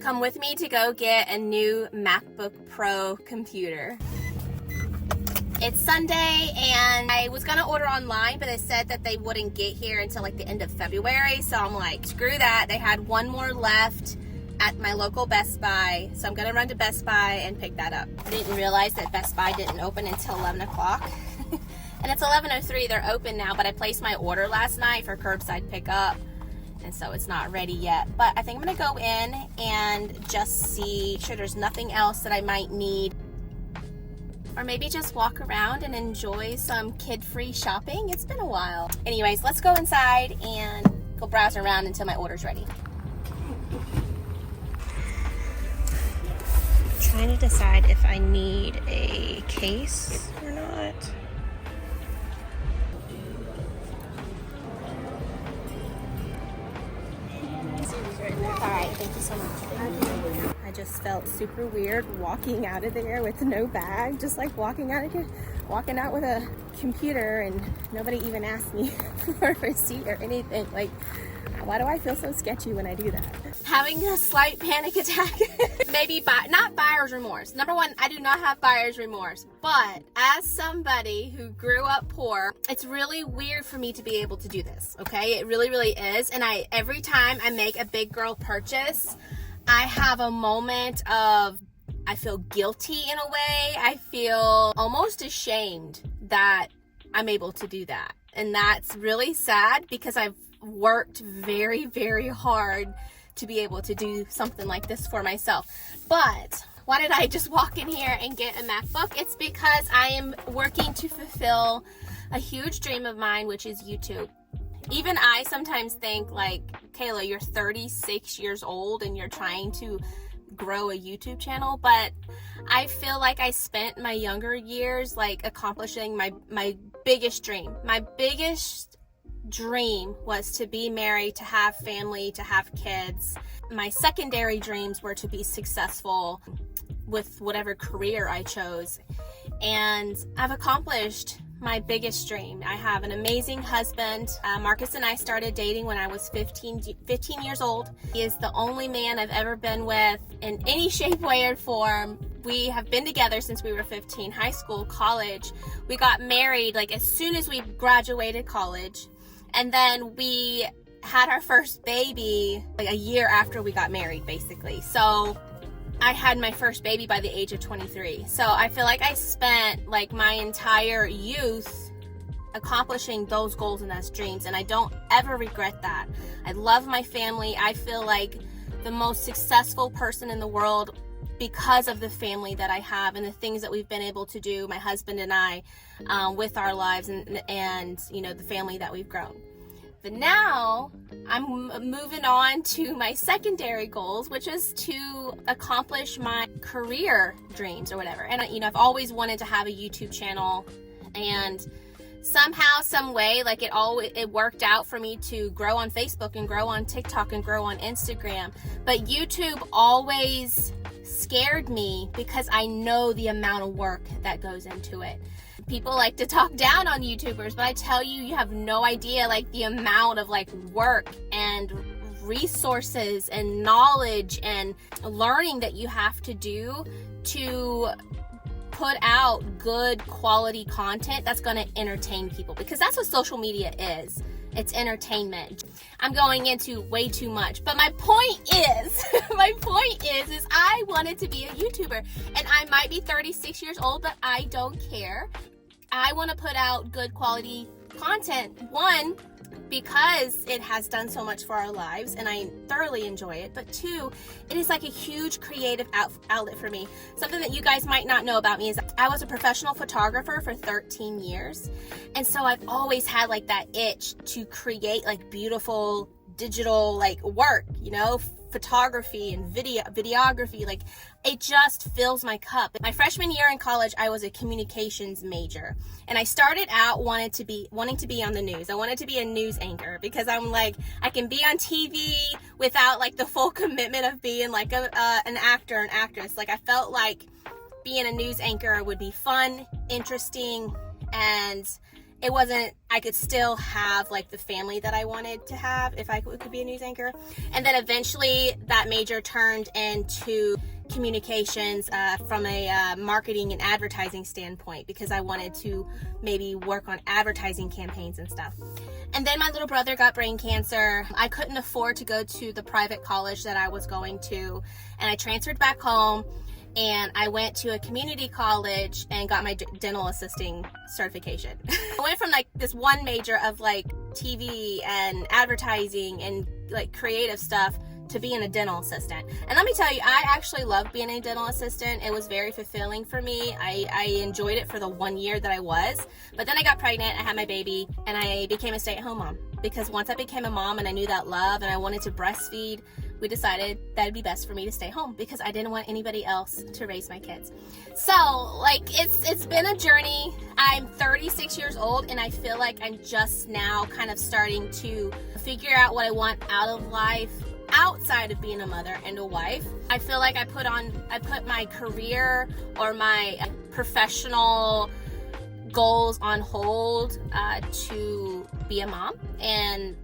Come with me to go get a new MacBook Pro computer. It's Sunday and I was gonna order online, but they said that they wouldn't get here until like the end of February. So I'm like, screw that. They had one more left at my local Best Buy. So I'm gonna run to Best Buy and pick that up. I didn't realize that Best Buy didn't open until 11 o'clock. And it's 11:03, they're open now, but I placed my order last night for curbside pickup. And so it's not ready yet. But I think I'm gonna go in and just see, sure there's nothing else that I might need. Or maybe just walk around and enjoy some kid-free shopping. It's been a while. Anyways, let's go inside and go browse around until my order's ready. I'm trying to decide if I need a case or not. Alright, thank you so much. I just felt super weird walking out of there with no bag, just like walking out with a computer, and nobody even asked me for a receipt or anything. Like, why do I feel so sketchy when I do that? Having a slight panic attack. Maybe not buyer's remorse. Number one, I do not have buyer's remorse, but as somebody who grew up poor, it's really weird for me to be able to do this, okay? It really, really is. And every time I make a big girl purchase, I have a moment of, I feel guilty in a way. I feel almost ashamed that I'm able to do that. And that's really sad because I've worked very, very hard to be able to do something like this for myself. But why did I just walk in here and get a MacBook? It's because I am working to fulfill a huge dream of mine, which is YouTube. Even I sometimes think, like, Kayla, you're 36 years old and you're trying to grow a YouTube channel, but I feel like I spent my younger years like accomplishing my biggest dream. My biggest dream was to be married, to have family, to have kids. My secondary dreams were to be successful with whatever career I chose, and I've accomplished my biggest dream. I have an amazing husband. Marcus and I started dating when I was 15 years old. He is the only man I've ever been with in any shape, way, or form. We have been together since we were 15, high school, college. We got married like as soon as we graduated college. And then we had our first baby like a year after we got married, basically. So I had my first baby by the age of 23. So I feel like I spent like my entire youth accomplishing those goals and those dreams, and I don't ever regret that. I love my family. I feel like the most successful person in the world because of the family that I have and the things that we've been able to do, my husband and I, with our lives and you know, the family that we've grown. But now I'm moving on to my secondary goals, which is to accomplish my career dreams or whatever. And you know, I've always wanted to have a YouTube channel, and somehow, some way, like it worked out for me to grow on Facebook and grow on TikTok and grow on Instagram. But YouTube always scared me because I know the amount of work that goes into it. People like to talk down on YouTubers, but I tell you, you have no idea like the amount of like work and resources and knowledge and learning that you have to do to put out good quality content that's going to entertain people, because that's what social media is. It's entertainment. I'm going into way too much, but my point is, is I wanted to be a YouTuber, and I might be 36 years old, but I don't care. I want to put out good quality content. One, because it has done so much for our lives and I thoroughly enjoy it. But two, it is like a huge creative outlet for me. Something that you guys might not know about me is I was a professional photographer for 13 years. And so I've always had like that itch to create like beautiful digital like work, you know, photography and videography. Like, it just fills my cup. My freshman year in college, I was a communications major, and I started out wanting to be on the news. I wanted to be a news anchor because I'm like, I can be on TV without like the full commitment of being like an actor, an actress. Like, I felt like being a news anchor would be fun, interesting, and it wasn't, I could still have like the family that I wanted to have if I could be a news anchor. And then eventually that major turned into communications from a marketing and advertising standpoint, because I wanted to maybe work on advertising campaigns and stuff. And then my little brother got brain cancer. I couldn't afford to go to the private college that I was going to, and I transferred back home. And I went to a community college and got my dental assisting certification. I went from like this one major of like TV and advertising and like creative stuff to being a dental assistant. And let me tell you, I actually loved being a dental assistant. It was very fulfilling for me. I enjoyed it for the 1 year that I was. But then I got pregnant, I had my baby, and I became a stay-at-home mom. Because once I became a mom and I knew that love and I wanted to breastfeed, we decided that it'd be best for me to stay home because I didn't want anybody else to raise my kids. So like it's been a journey. I'm 36 years old and I feel like I'm just now kind of starting to figure out what I want out of life outside of being a mother and a wife. I feel like I put my career or my professional goals on hold to be a mom, and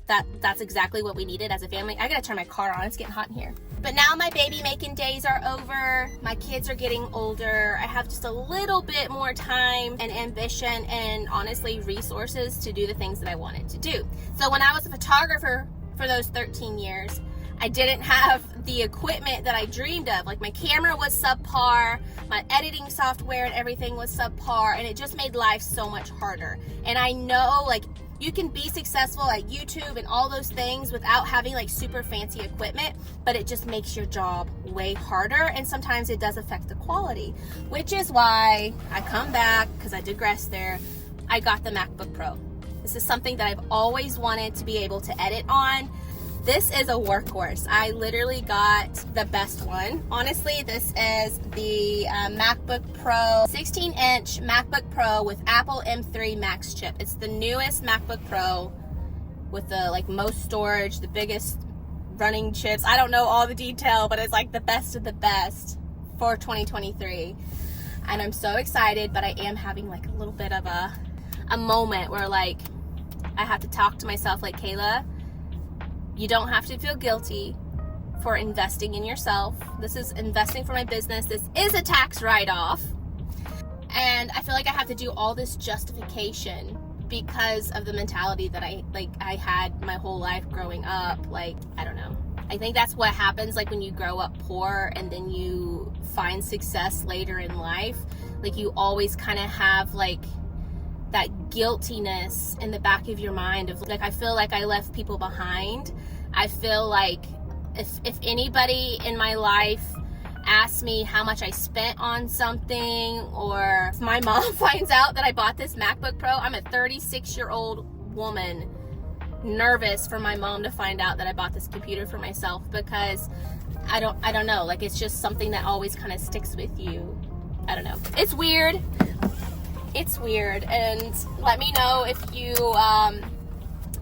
that's exactly what we needed as a family. I gotta turn my car on, it's getting hot in here. But now my baby making days are over, my kids are getting older, I have just a little bit more time and ambition and honestly resources to do the things that I wanted to do. So when I was a photographer for those 13 years, I didn't have the equipment that I dreamed of. Like my camera was subpar, my editing software and everything was subpar, and it just made life so much harder. And I know like you can be successful at YouTube and all those things without having like super fancy equipment, but it just makes your job way harder, and sometimes it does affect the quality, which is why I come back, because I digress there, I got the MacBook Pro. This is something that I've always wanted to be able to edit on. This is a workhorse. I literally got the best one. Honestly, this is the MacBook Pro, 16-inch MacBook Pro with Apple M3 Max chip. It's the newest MacBook Pro with the like most storage, the biggest running chips. I don't know all the detail, but it's like the best of the best for 2023. And I'm so excited, but I am having like a little bit of a moment where like I have to talk to myself like, Kayla, you don't have to feel guilty for investing in yourself. This is investing for my business. This is a tax write-off. And I feel like I have to do all this justification because of the mentality that I had my whole life growing up. Like, I don't know. I think that's what happens like when you grow up poor and then you find success later in life. Like you always kind of have like that guiltiness in the back of your mind of like, I feel like I left people behind. I feel like if anybody in my life asks me how much I spent on something, or if my mom finds out that I bought this MacBook Pro, I'm a 36-year-old woman nervous for my mom to find out that I bought this computer for myself, because I don't know, like it's just something that always kind of sticks with you. I don't know. It's weird. It's weird, and let me know if you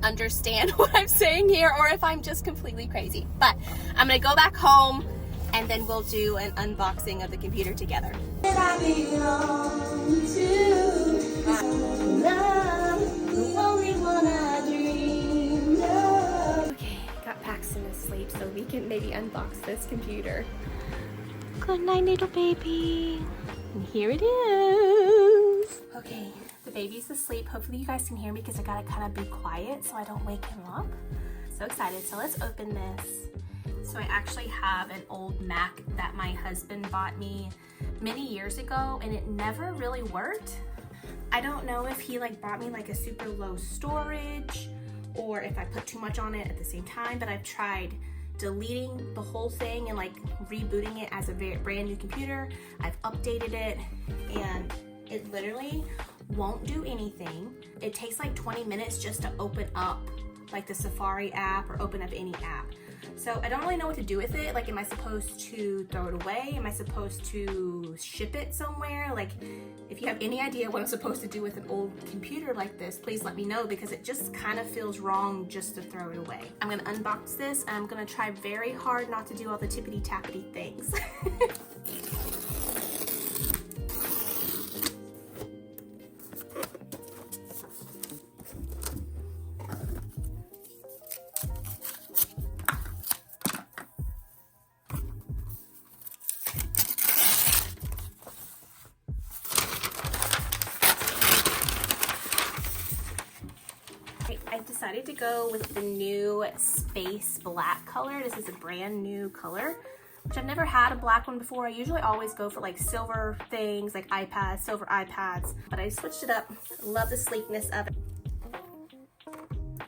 understand what I'm saying here or if I'm just completely crazy. But I'm gonna go back home and then we'll do an unboxing of the computer together. Okay, got Paxton asleep so we can maybe unbox this computer. Good night, little baby. And here it is. Okay, the baby's asleep. Hopefully you guys can hear me because I gotta kind of be quiet so I don't wake him up. So excited. So let's open this. So I actually have an old Mac that my husband bought me many years ago and it never really worked. I don't know if he like bought me like a super low storage or if I put too much on it at the same time, but I've tried deleting the whole thing and like rebooting it as a brand new computer. I've updated it and it literally won't do anything. It takes like 20 minutes just to open up like the Safari app or open up any app. So I don't really know what to do with it. Like, am I supposed to throw it away? Am I supposed to ship it somewhere? Like, if you have any idea what I'm supposed to do with an old computer like this, please let me know because it just kind of feels wrong just to throw it away. I'm gonna unbox this and I'm gonna try very hard not to do all the tippity tappity things. decided to go with the new space black color. This is a brand new color, which I've never had a black one before. I usually always go for like silver things, like iPads, silver iPads, but I switched it up. Love the sleekness of it.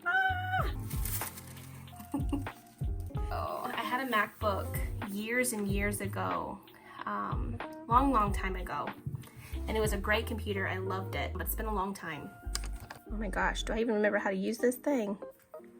Ah! Oh, I had a MacBook years and years ago, long time ago, and it was a great computer. I loved it, but it's been a long time. Oh my gosh, do I even remember how to use this thing?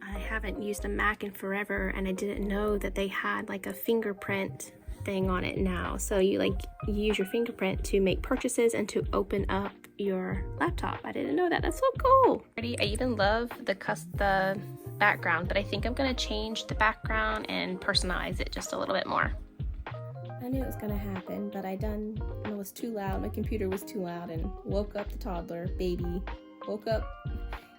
I haven't used a Mac in forever, and I didn't know that they had like a fingerprint thing on it now. So you use your fingerprint to make purchases and to open up your laptop. I didn't know that. That's so cool. I even love the background, but I think I'm gonna change the background and personalize it just a little bit more. I knew it was gonna happen, but it was too loud. My computer was too loud and woke up the toddler, baby. Woke up.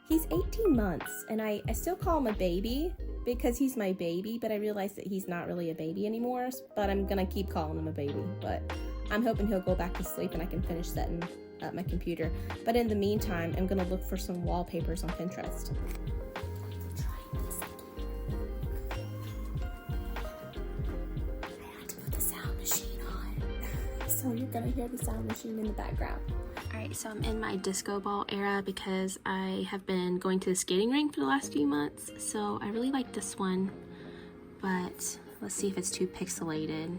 He's 18 months, and I still call him a baby because he's my baby, but I realized that he's not really a baby anymore, but I'm gonna keep calling him a baby. But I'm hoping he'll go back to sleep and I can finish setting up my computer. But in the meantime, I'm gonna look for some wallpapers on Pinterest. I had to put the sound machine on. So you're gonna hear the sound machine in the background. Alright, so I'm in my disco ball era because I have been going to the skating rink for the last few months, so I really like this one, but let's see if it's too pixelated.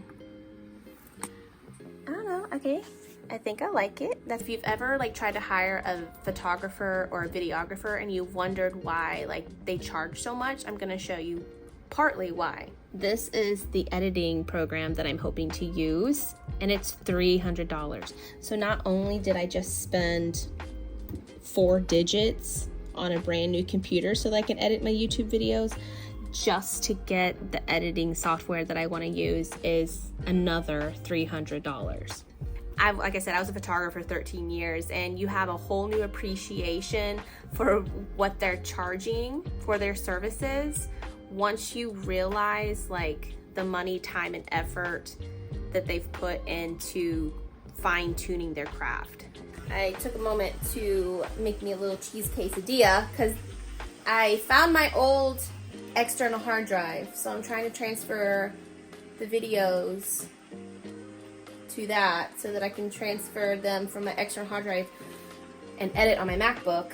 I don't know, okay, I think I like it. If you've ever tried to hire a photographer or a videographer and you've wondered why they charge so much, I'm gonna show you partly why. This is the editing program that I'm hoping to use, and it's $300. So not only did I just spend 4 digits on a brand new computer so that I can edit my YouTube videos, just to get the editing software that I want to use is another $300. Like I said, I was a photographer for 13 years, and you have a whole new appreciation for what they're charging for their services once you realize the money, time, and effort that they've put into fine-tuning their craft. I took a moment to make me a little cheese quesadilla because I found my old external hard drive, so I'm trying to transfer the videos to that so that I can transfer them from my external hard drive and edit on my MacBook.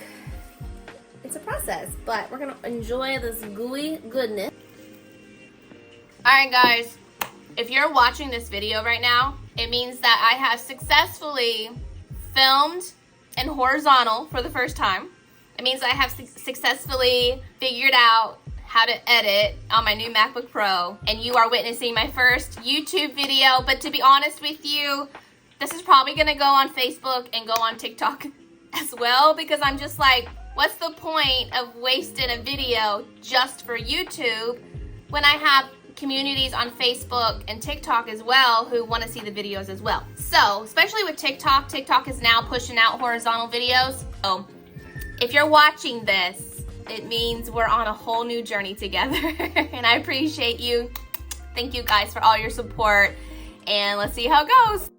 It's a process, but we're gonna enjoy this gooey goodness. Alright guys, if you're watching this video right now, it means that I have successfully filmed in horizontal for the first time. It means I have successfully figured out how to edit on my new MacBook Pro, and you are witnessing my first YouTube video. But to be honest with you, this is probably gonna go on Facebook and go on TikTok as well, because I'm just what's the point of wasting a video just for YouTube when I have communities on Facebook and TikTok as well who want to see the videos as well. So, especially with TikTok, TikTok is now pushing out horizontal videos. So, if you're watching this, it means we're on a whole new journey together, and I appreciate you. Thank you guys for all your support, and let's see how it goes.